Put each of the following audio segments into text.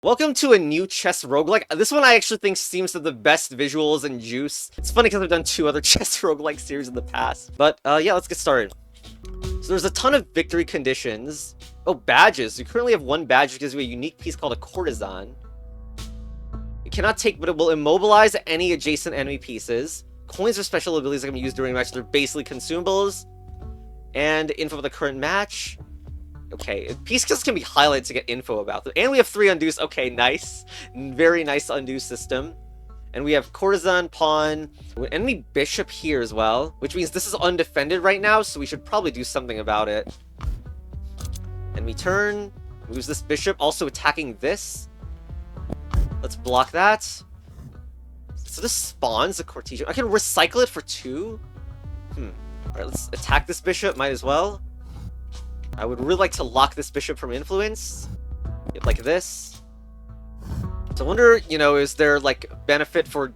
Welcome to a new chess roguelike. This one I actually think seems to have the best visuals and juice. It's funny because I've done 2 other chess roguelike series in the past. But yeah, let's get started. So there's a ton of victory conditions. Oh, badges. You currently have 1 badge that gives you a unique piece called a courtesan. It cannot take, but it will immobilize any adjacent enemy pieces. Coins are special abilities that can be used during a match. They're basically consumables. And info for the current match. Okay, pieces can be highlighted to get info about them. And we have 3 undoes. Okay, nice. Very nice undo system. And we have courtesan, pawn, enemy bishop here as well, which means this is undefended right now, so we should probably do something about it. Enemy turn, moves this bishop, also attacking this. Let's block that. So this spawns a Cortesian. I can recycle it for 2. Alright, let's attack this bishop, might as well. I would really like to lock this bishop from influence. Like this. So I wonder, you know, is there like benefit for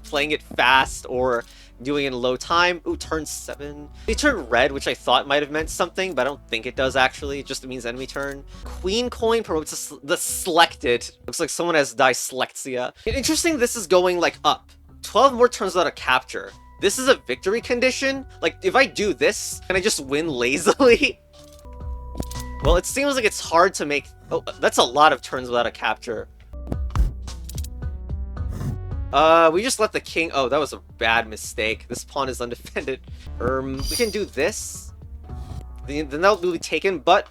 playing it fast or doing it in low time? Ooh, turn 7. They turn red, which I thought might have meant something, but I don't think it does actually. It just means enemy turn. Queen coin promotes the selected. Looks like someone has dyslexia. Interesting, this is going like up. 12 more turns without a capture. This is a victory condition? Like, if I do this, can I just win lazily? Well, it seems like it's hard to make... Oh, that's a lot of turns without a capture. We just let the king... Oh, that was a bad mistake. This pawn is undefended. We can do this. Then that will be taken, but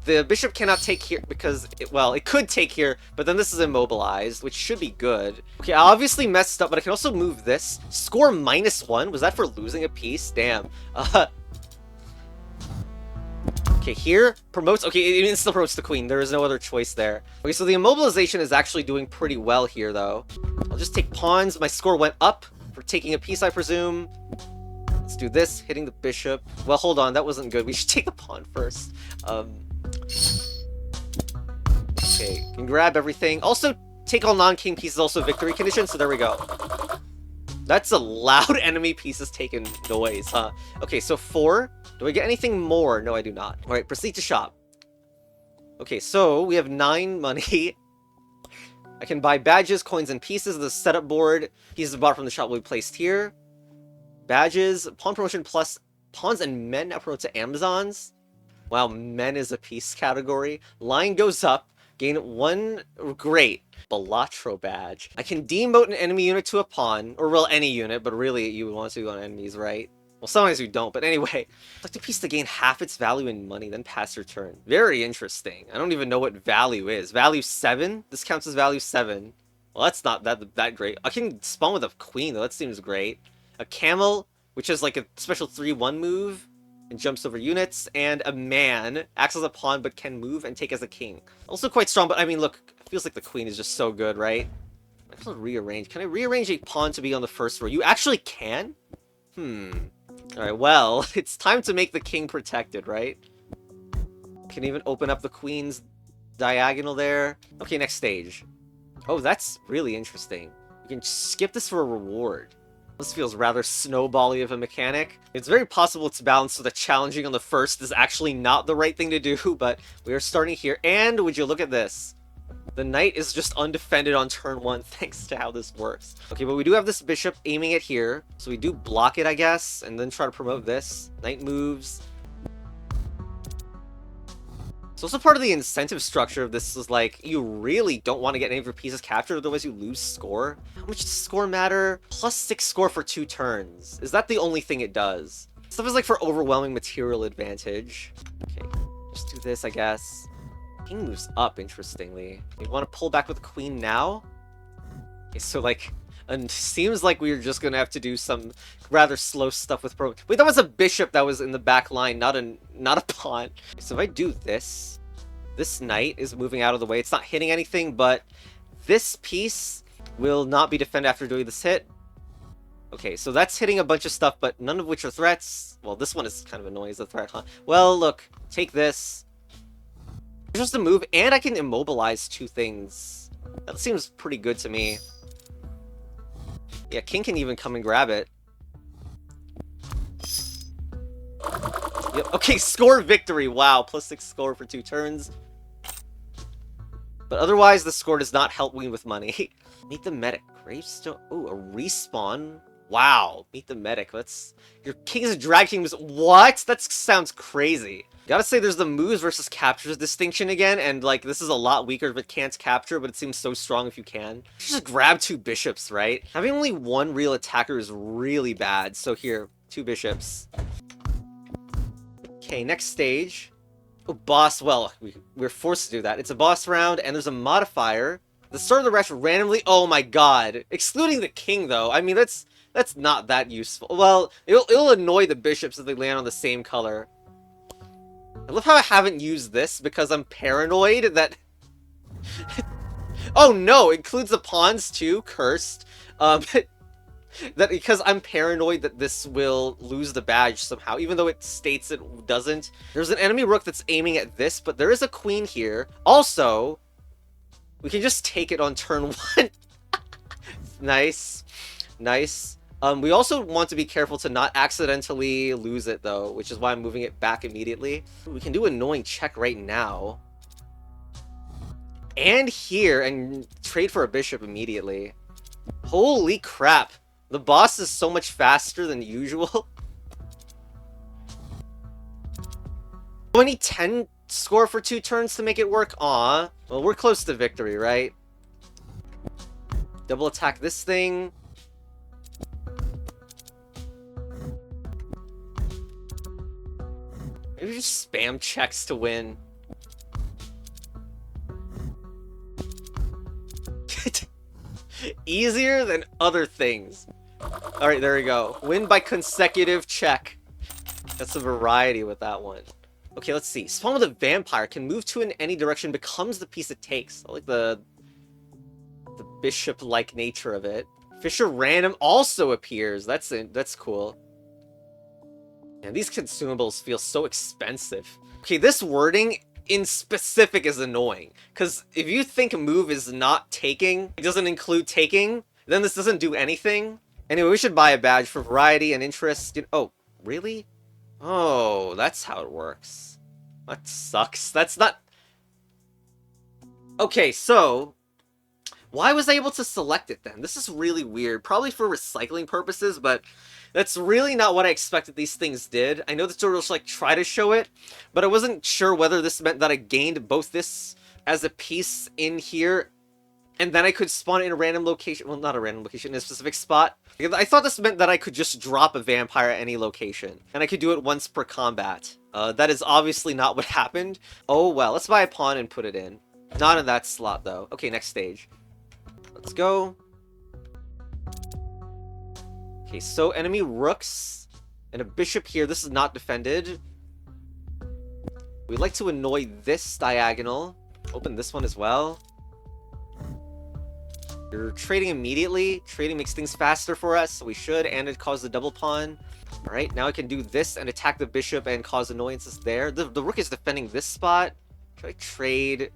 the bishop cannot take here because... it could take here, but then this is immobilized, which should be good. Okay, I obviously messed up, but I can also move this. Score -1? Was that for losing a piece? Damn. Okay, here, promotes... Okay, it still promotes the queen. There is no other choice there. Okay, so the immobilization is actually doing pretty well here, though. I'll just take pawns. My score went up for taking a piece, I presume. Let's do this, hitting the bishop. Well, hold on, that wasn't good. We should take the pawn first. Okay, can grab everything. Also, take all non-king pieces, also victory condition, so there we go. That's a loud enemy pieces taken noise, huh? Okay, so 4. Do I get anything more? No, I do not. Alright, proceed to shop. Okay, so we have 9 money. I can buy badges, coins, and pieces. The setup board. Pieces bought from the shop will be placed here. Badges, pawn promotion plus pawns and men now promote to Amazons. Wow, men is a piece category. Line goes up. Gain 1. Great. Balatro badge. I can demote an enemy unit to a pawn, or well, any unit, but really you would want to on enemies, right? Well, sometimes you don't, but anyway. Select a piece to gain half its value in money, then pass your turn. Very interesting. I don't even know what value is. Value 7? This counts as value 7. Well, that's not that great. I can spawn with a queen, though. That seems great. A camel, which is like a special 3-1 move, and jumps over units, and a man, acts as a pawn, but can move and take as a king. Also quite strong, but I mean, look, it feels like the queen is just so good, right? I can rearrange. Can I rearrange a pawn to be on the first row? You actually can? Alright, well, it's time to make the king protected, right? Can even open up the queen's diagonal there. Okay, next stage. Oh, that's really interesting. You can skip this for a reward. This feels rather snowbally of a mechanic. It's very possible it's balanced so that challenging on the first is actually not the right thing to do, but we are starting here. And would you look at this? The knight is just undefended on turn 1 thanks to how this works. Okay, but we do have this bishop aiming it here. So we do block it, I guess, and then try to promote this. Knight moves. So also part of the incentive structure of this is like, you really don't want to get any of your pieces captured, otherwise you lose score. How much does score matter? +6 score for 2 turns. Is that the only thing it does? Stuff is like for overwhelming material advantage. Okay, just do this, I guess. King moves up, interestingly. You want to pull back with the queen now? Okay, so like, and seems like we're just gonna have to do some rather slow stuff with pro. Wait, that was a bishop that was in the back line, not a pawn. So if I do this, this knight is moving out of the way. It's not hitting anything, but this piece will not be defended after doing this hit. Okay, so that's hitting a bunch of stuff, but none of which are threats. Well, this one is kind of annoying as a threat, huh? Well, look, take this. Just a move, and I can immobilize 2 things. That seems pretty good to me. Yeah, king can even come and grab it. Yep. Okay, score victory. Wow, +6 score for 2 turns. But otherwise, the score does not help me with money. Meet the medic. Gravestone. Ooh, a respawn. Wow. Meet the medic. Let's... Your King's Drag King was... What? That sounds crazy. Gotta say, there's the moves versus captures distinction again, and, like, this is a lot weaker if it can't capture, but it seems so strong if you can. Just grab 2 bishops, right? Having only 1 real attacker is really bad, so here, 2 bishops. Okay, next stage. Oh, boss. Well, we're forced to do that. It's a boss round, and there's a modifier. The start of the rush randomly... Oh my god. Excluding the king, though. I mean, that's not that useful. Well, it'll annoy the bishops if they land on the same color. I love how I haven't used this because I'm paranoid that... Oh no, it includes the pawns too, cursed. That because I'm paranoid that this will lose the badge somehow, even though it states it doesn't. There's an enemy rook that's aiming at this, but there is a queen here. Also, we can just take it on turn 1. Nice. Nice. We also want to be careful to not accidentally lose it, though, which is why I'm moving it back immediately. We can do annoying check right now. And here, and trade for a bishop immediately. Holy crap. The boss is so much faster than usual. Do I need 10 score for 2 turns to make it work? Aw. Well, we're close to victory, right? Double attack this thing. Maybe just spam checks to win. Easier than other things. Alright, there we go. Win by consecutive check. That's a variety with that one. Okay, let's see. Spawn with a vampire. Can move to in any direction. Becomes the piece it takes. I like the bishop-like nature of it. Fisher Random also appears. That's cool. And these consumables feel so expensive. Okay, this wording in specific is annoying. Because if you think move is not taking, it doesn't include taking, then this doesn't do anything. Anyway, we should buy a badge for variety and interest. Oh, really? Oh, that's how it works. That sucks. That's not... Okay, so... Why was I able to select it then? This is really weird. Probably for recycling purposes, but that's really not what I expected these things did. I know the tutorials like try to show it, but I wasn't sure whether this meant that I gained both this as a piece in here, and then I could spawn it in a random location. Well, not a random location, in a specific spot. I thought this meant that I could just drop a vampire at any location, and I could do it once per combat. That is obviously not what happened. Oh well, let's buy a pawn and put it in. Not in that slot though. Okay, next stage. Let's go. Okay, so enemy rooks and a bishop here. This is not defended. We'd like to annoy this diagonal. Open this one as well. You're trading immediately. Trading makes things faster for us, so we should, and it caused the double pawn. Alright, now I can do this and attack the bishop and cause annoyances there. The rook is defending this spot. Should I trade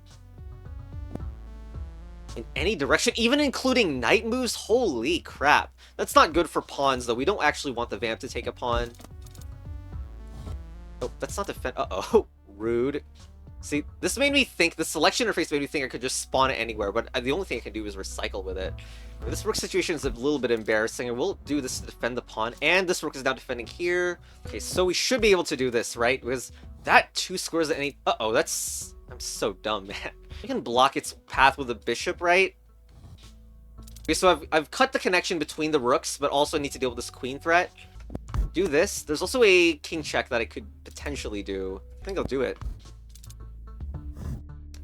in any direction, even including knight moves? Holy crap. That's not good for pawns, though. We don't actually want the vamp to take a pawn. Oh, that's not defend... Uh-oh. Rude. See, this made me think... The selection interface made me think I could just spawn it anywhere, but the only thing I can do is recycle with it. This rook situation is a little bit embarrassing, and we'll do this to defend the pawn, and this rook is now defending here. Okay, so we should be able to do this, right? Because that 2 squares at any... Uh-oh, that's... I'm so dumb, man. We can block its path with a bishop, right? Okay, so I've cut the connection between the rooks, but also need to deal with this queen threat. Do this. There's also a king check that I could potentially do. I think I'll do it.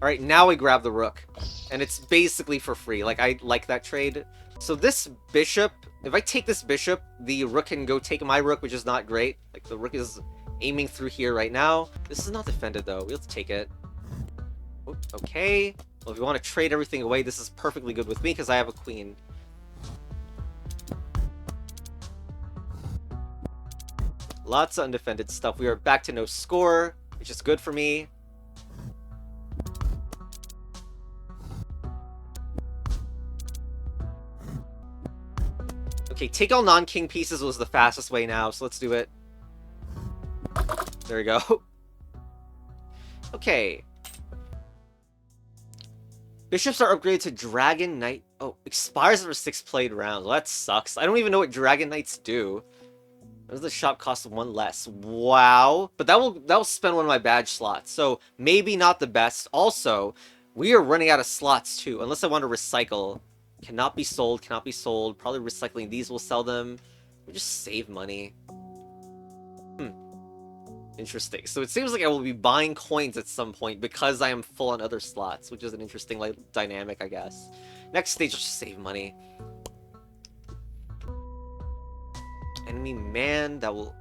Alright, now we grab the rook. And it's basically for free. Like, I like that trade. So this bishop, if I take this bishop, the rook can go take my rook, which is not great. Like, the rook is aiming through here right now. This is not defended, though. We'll have to take it. Okay. Well, if you want to trade everything away, this is perfectly good with me because I have a queen. Lots of undefended stuff. We are back to no score, which is good for me. Okay, take all non-king pieces was the fastest way now, so let's do it. There we go. Okay. Bishops are upgraded to Dragon Knight. Oh, expires after 6 played rounds. Well, that sucks. I don't even know what Dragon Knights do. Does the shop cost 1 less? Wow. But that will spend one of my badge slots. So maybe not the best. Also, we are running out of slots too. Unless I want to recycle. Cannot be sold. Cannot be sold. Probably recycling these will sell them. We just save money. Interesting. So it seems like I will be buying coins at some point because I am full on other slots, which is an interesting like dynamic, I guess. Next stage, will just save money. Enemy man that will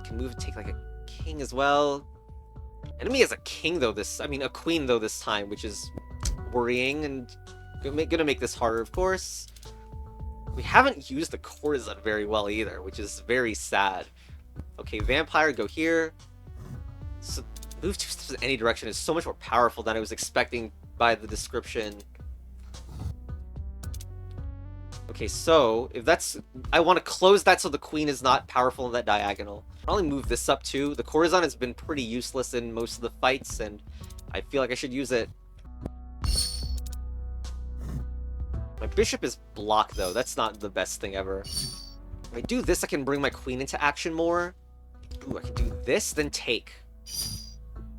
can move and take like a king as well. Enemy has a king though a queen though this time, which is worrying and gonna make this harder, of course. We haven't used the courtesan very well either, which is very sad. Okay, vampire, go here. So move 2 steps in any direction is so much more powerful than I was expecting by the description. Okay, so if that's... I want to close that so the queen is not powerful in that diagonal. I'll probably move this up too. The courtesan has been pretty useless in most of the fights, and I feel like I should use it. My bishop is blocked though. That's not the best thing ever. If I do this, I can bring my queen into action more. Ooh, I can do this, then take.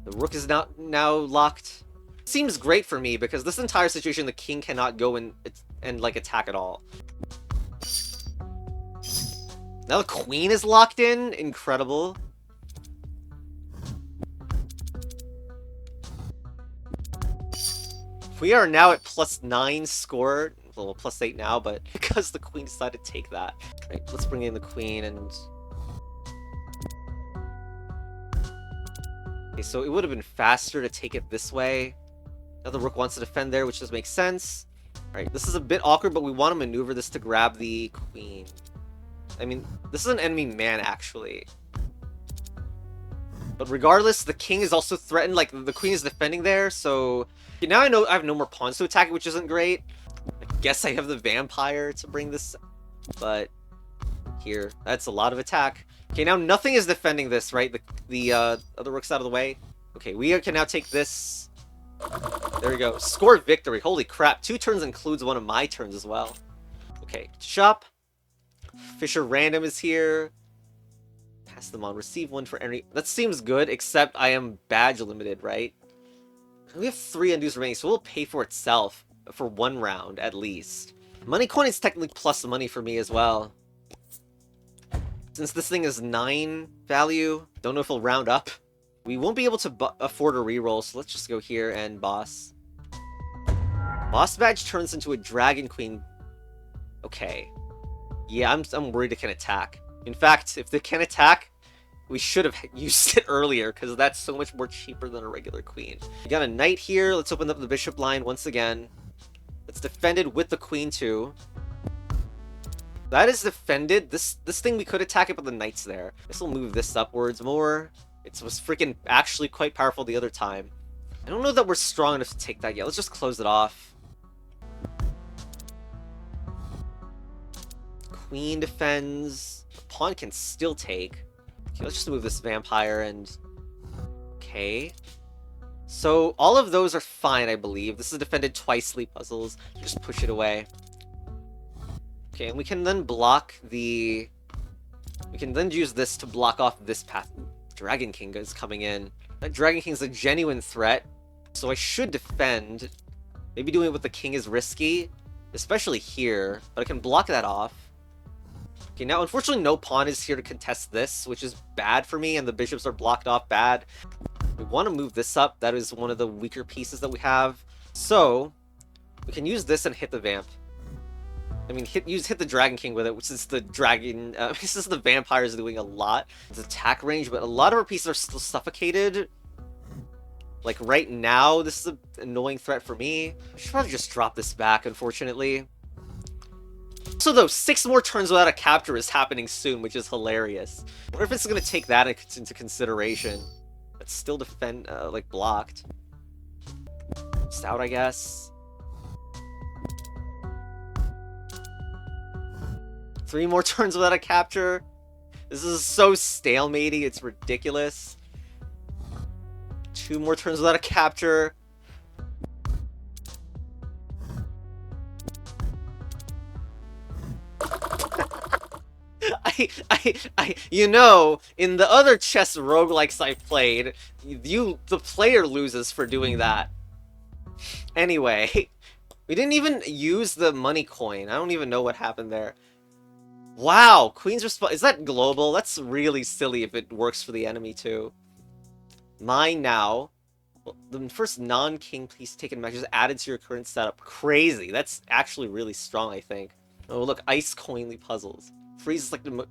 The rook is now locked. Seems great for me because this entire situation, the king cannot go and like attack at all. Now the queen is locked in. Incredible. We are now at +9 score. Well, +8 now, but because the queen decided to take that. Right, let's bring in the queen and... Okay, so it would have been faster to take it this way. Now the rook wants to defend there, which does make sense. Alright, this is a bit awkward, but we want to maneuver this to grab the queen. I mean, this is an enemy man, actually. But regardless, the king is also threatened, like, the queen is defending there, so... Okay, now I know I have no more pawns to attack, which isn't great. I guess I have the vampire to bring this... But... Here, that's a lot of attack. Okay, now nothing is defending this, right? The other rook's out of the way. Okay, we can now take this. There we go. Score victory. Holy crap. 2 turns includes one of my turns as well. Okay, shop. Fisher Random is here. Pass them on. Receive 1 for any... That seems good, except I am badge limited, right? We have 3 undues remaining, so we'll pay for itself for 1 round, at least. Money coin is technically plus money for me as well. Since this thing is 9 value, don't know if it'll round up. We won't be able to afford a reroll, so let's just go here and boss. Boss badge turns into a dragon queen. Okay. Yeah, I'm worried it can attack. In fact, if they can attack, we should have used it earlier, because that's so much more cheaper than a regular queen. We got a knight here. Let's open up the bishop line once again. It's defended with the queen too. That is defended. This thing, we could attack it, but the knight's there. This will move this upwards more. It was freaking actually quite powerful the other time. I don't know that we're strong enough to take that yet. Let's just close it off. Queen defends. The pawn can still take. Okay, let's just move this vampire and... Okay. So all of those are fine, I believe. This is defended twice, sleep puzzles. Just push it away. Okay, and we can then block the... We can then use this to block off this path. Dragon King is coming in. That Dragon King is a genuine threat, so I should defend. Maybe doing it with the king is risky, especially here, but I can block that off. Okay, now unfortunately no pawn is here to contest this, which is bad for me, and the bishops are blocked off bad. We want to move this up. That is one of the weaker pieces that we have. So, we can use this and hit the vamp. I mean, hit the Dragon King with it, which is the dragon... this is the vampires doing a lot. It's attack range, but a lot of our pieces are still suffocated. Like, right now, this is an annoying threat for me. I should probably just drop this back, unfortunately. So, though, 6 more turns without a capture is happening soon, which is hilarious. I wonder if it's going to take that into consideration. But still defend, like, blocked. Stout, I guess. 3 more turns without a capture. This is so stalematey, it's ridiculous. 2 more turns without a capture. you know, in the other chess roguelikes I've played, the player loses for doing that. Anyway, we didn't even use the money coin. I don't even know what happened there. Wow, Queen's response. Is that global? That's really silly if it works for the enemy too. Mine now. Well, the first non-king piece taken measures added to your current setup. Crazy. That's actually really strong, I think. Oh, look, ice coinly puzzles. Freeze selected.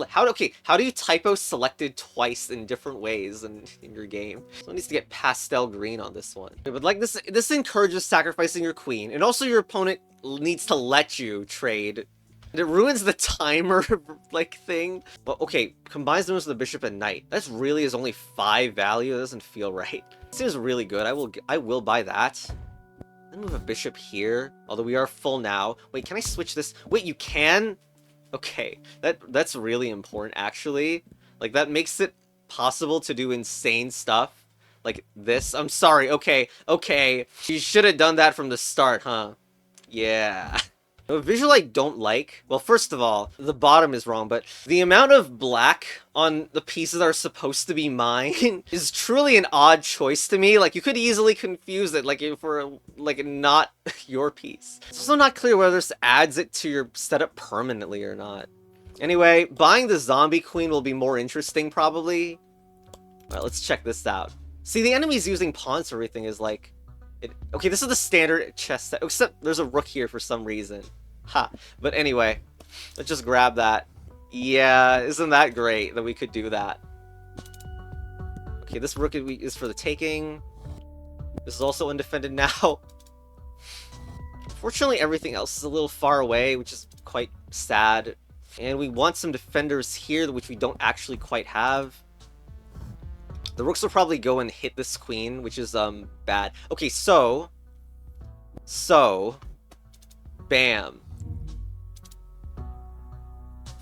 How do you typo selected twice in different ways in your game? Someone needs to get pastel green on this one. But like this encourages sacrificing your queen, and also your opponent needs to let you trade. And it ruins the timer like thing. But okay, combines the moves of the bishop and knight. That's really is only 5 value. That doesn't feel right. Seems really good. I will buy that. Then move a bishop here. Although we are full now. Wait, can I switch this? Wait, you can? Okay, that's really important, actually. Like, that makes it possible to do insane stuff. Like this. I'm sorry, okay. You should have done that from the start, huh? Yeah. A visual I don't like, well, first of all, the bottom is wrong, but the amount of black on the pieces that are supposed to be mine is truly an odd choice to me. Like, you could easily confuse it, like, for, like, not your piece. It's also not clear whether this adds it to your setup permanently or not. Anyway, buying the zombie queen will be more interesting, probably. Alright, let's check this out. See, the enemies using pawns for everything is, like... Okay, this is the standard chess set, except there's a rook here for some reason. Ha. But anyway, let's just grab that. Yeah, isn't that great that we could do that? Okay, this rook is for the taking. This is also undefended now. Unfortunately, everything else is a little far away, which is quite sad. And we want some defenders here, which we don't actually quite have. The rooks will probably go and hit this queen, which is, bad. Okay, so... Bam.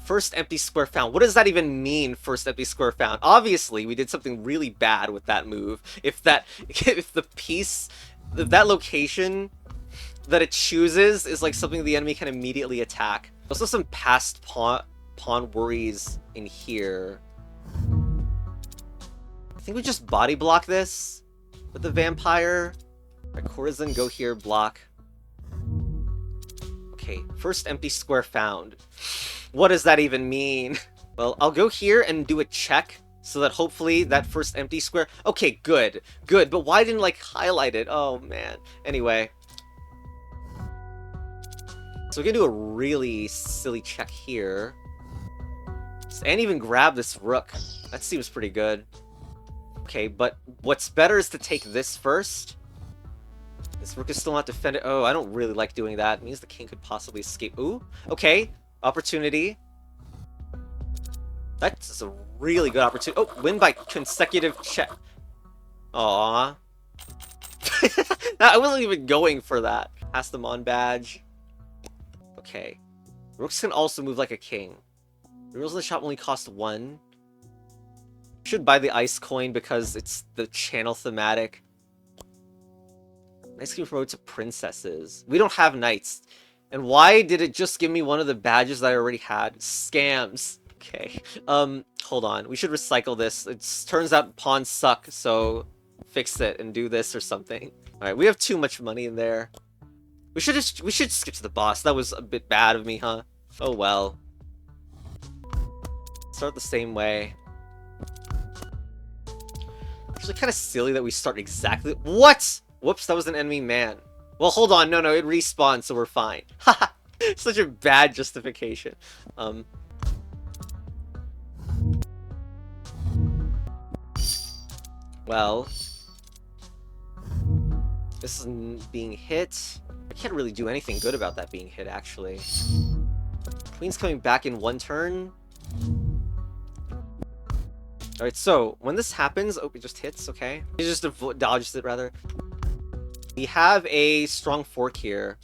First empty square found. What does that even mean, first empty square found? Obviously, we did something really bad with that move. If that location that it chooses is, like, something the enemy can immediately attack. Also, some past pawn worries in here. I think we just body block this with the vampire. Right, courtesan, go here, block. Okay, first empty square found. What does that even mean? Well, I'll go here and do a check so that hopefully that first empty square... Okay, good, but why didn't, like, highlight it? Oh, man. Anyway. So we're gonna do a really silly check here. And even grab this rook. That seems pretty good. Okay, but what's better is to take this first. This rook is still not defended. Oh, I don't really like doing that. It means the king could possibly escape. Ooh, okay. Opportunity. That's a really good opportunity. Oh, win by consecutive check. Aww. I wasn't even going for that. Pass them on badge. Okay. Rooks can also move like a king. The rules of the shop only cost 1. Should buy the ice coin because it's the channel thematic. Knights can promote to princesses. We don't have knights. And why did it just give me one of the badges that I already had? Scams. Okay. Hold on. We should recycle this. It turns out pawns suck, so fix it and do this or something. Alright, we have too much money in there. We should skip to the boss. That was a bit bad of me, huh? Oh well. Start the same way. Actually, kind of silly that we start exactly... What?! Whoops, that was an enemy man. Well, hold on. No, it respawned, so we're fine. Haha! Such a bad justification. Well... This is being hit. I can't really do anything good about that being hit, actually. Queen's coming back in 1 turn. Alright, so, when this happens... Oh, it just hits, okay. It just dodges it, rather. We have a strong fork here.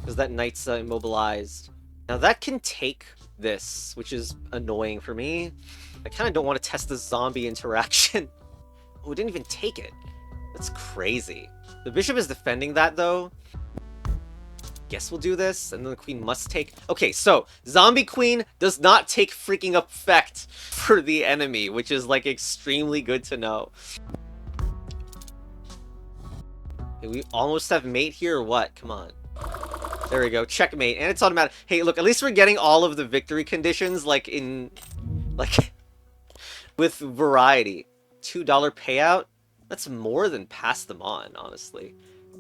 Because that knight's immobilized. Now, that can take this, which is annoying for me. I kind of don't want to test the zombie interaction. Oh, it didn't even take it. That's crazy. The bishop is defending that, though. guess we'll do this, and then the queen must take... Okay, so, zombie queen does not take freaking effect for the enemy, which is, like, extremely good to know. Okay, we almost have mate here, or what? Come on. There we go, checkmate, and it's automatic. Hey, look, at least we're getting all of the victory conditions, like, in... Like, with variety. $2 payout? That's more than pass them on, honestly.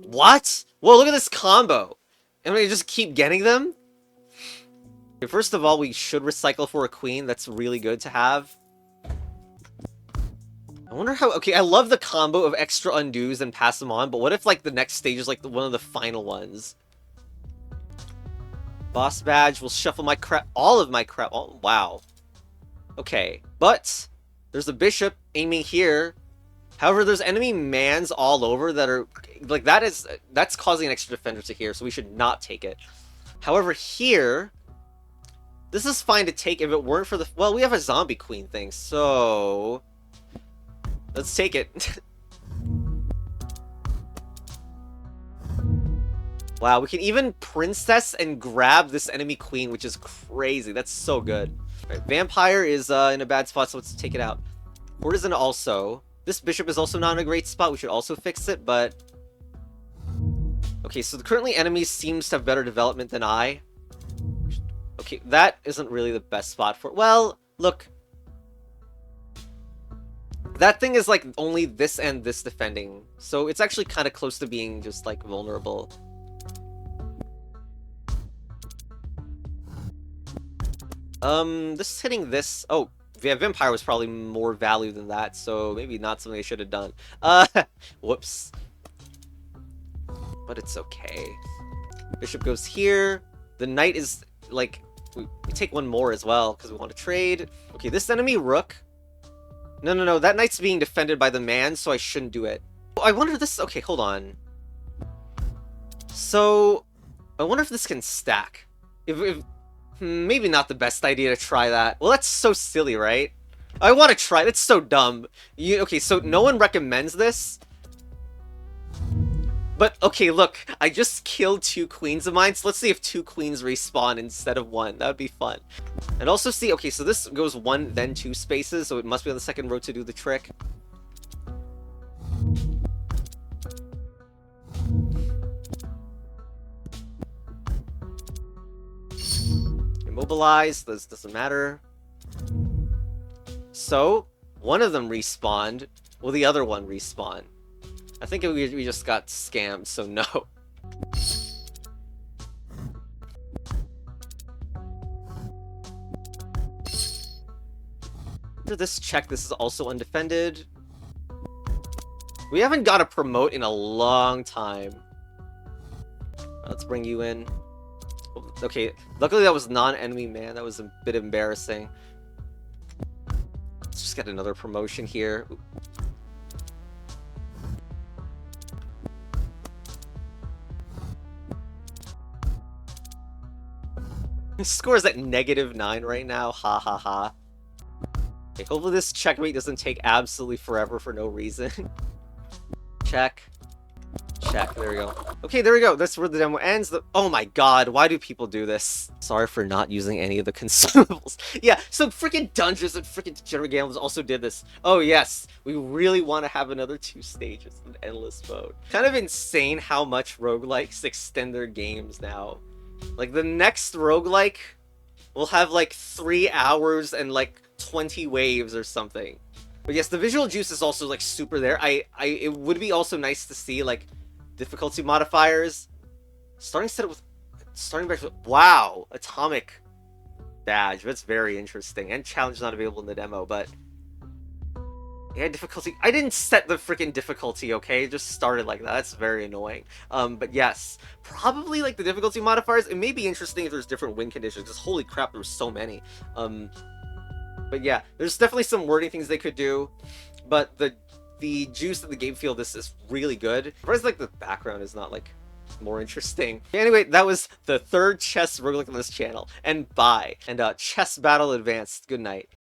What? Whoa, look at this combo! And we just keep getting them? Okay, first of all, we should recycle for a queen. That's really good to have. I wonder how... Okay, I love the combo of extra undos and pass them on, but what if, like, the next stage is, like, one of the final ones? Boss badge will shuffle my crap... All of my crap... Oh, wow. Okay, but there's a bishop aiming here. However, there's enemy mans all over that are... Like, that's causing an extra defender to here, so we should not take it. However, here... This is fine to take if it weren't for the... Well, we have a zombie queen thing, so... Let's take it. Wow, we can even princess and grab this enemy queen, which is crazy. That's so good. All right, vampire is in a bad spot, so let's take it out. Courtesan also. This bishop is also not in a great spot. We should also fix it, but... Okay, so the currently enemy seems to have better development than I. Okay, that isn't really the best spot for... Well, look. That thing is, like, only this and this defending. So it's actually kind of close to being just, like, vulnerable. This hitting this... Oh, yeah, Vampire was probably more value than that, so maybe not something I should have done. Whoops. But it's okay. Bishop goes here. The knight is, like... We take one more as well, because we want to trade. Okay, this enemy rook... No, that knight's being defended by the man, so I shouldn't do it. I wonder if this... Okay, hold on. So... I wonder if this can stack. Maybe not the best idea to try that. Well, that's so silly, right? I want to try. That's so dumb. Okay, so no one recommends this. But, okay, look. I just killed 2 queens of mine, so let's see if 2 queens respawn instead of 1. That would be fun. And also see... Okay, so this goes 1, then 2 spaces, so it must be on the second row to do the trick. Immobilize, this doesn't matter. So, one of them respawned. Will the other one respawn? I think we just got scammed, so no. After this check, this is also undefended. We haven't got a promote in a long time. Let's bring you in. Okay, luckily that was non-enemy man. That was a bit embarrassing. Let's just get another promotion here. His score is at -9 right now. Ha ha ha. Okay, hopefully this checkmate doesn't take absolutely forever for no reason. Check. Check. There we go. Okay, there we go. That's where the demo ends. Oh my god, why do people do this? Sorry for not using any of the consumables. Yeah, so freaking Dungeons and freaking Degenerate Gamblers also did this. Oh yes, we really want to have another 2 stages in endless mode. Kind of insane how much roguelikes extend their games now. Like, the next roguelike will have, like, 3 hours and, like, 20 waves or something. But yes, the visual juice is also, like, super there. It would be also nice to see, like, difficulty modifiers. Starting back with... Wow! Atomic badge. That's very interesting. And challenge not available in the demo, but... Yeah, difficulty... I didn't set the freaking difficulty, okay? It just started like that. That's very annoying. But yes. Probably, like, the difficulty modifiers. It may be interesting if there's different win conditions, because holy crap, there's so many. But yeah, there's definitely some wording things they could do. But the juice that the game feel this is really good. Whereas, like, the background is not, like, more interesting. Anyway, that was the 3rd chess roguelike on this channel. And bye. And chess battle advanced. Good night.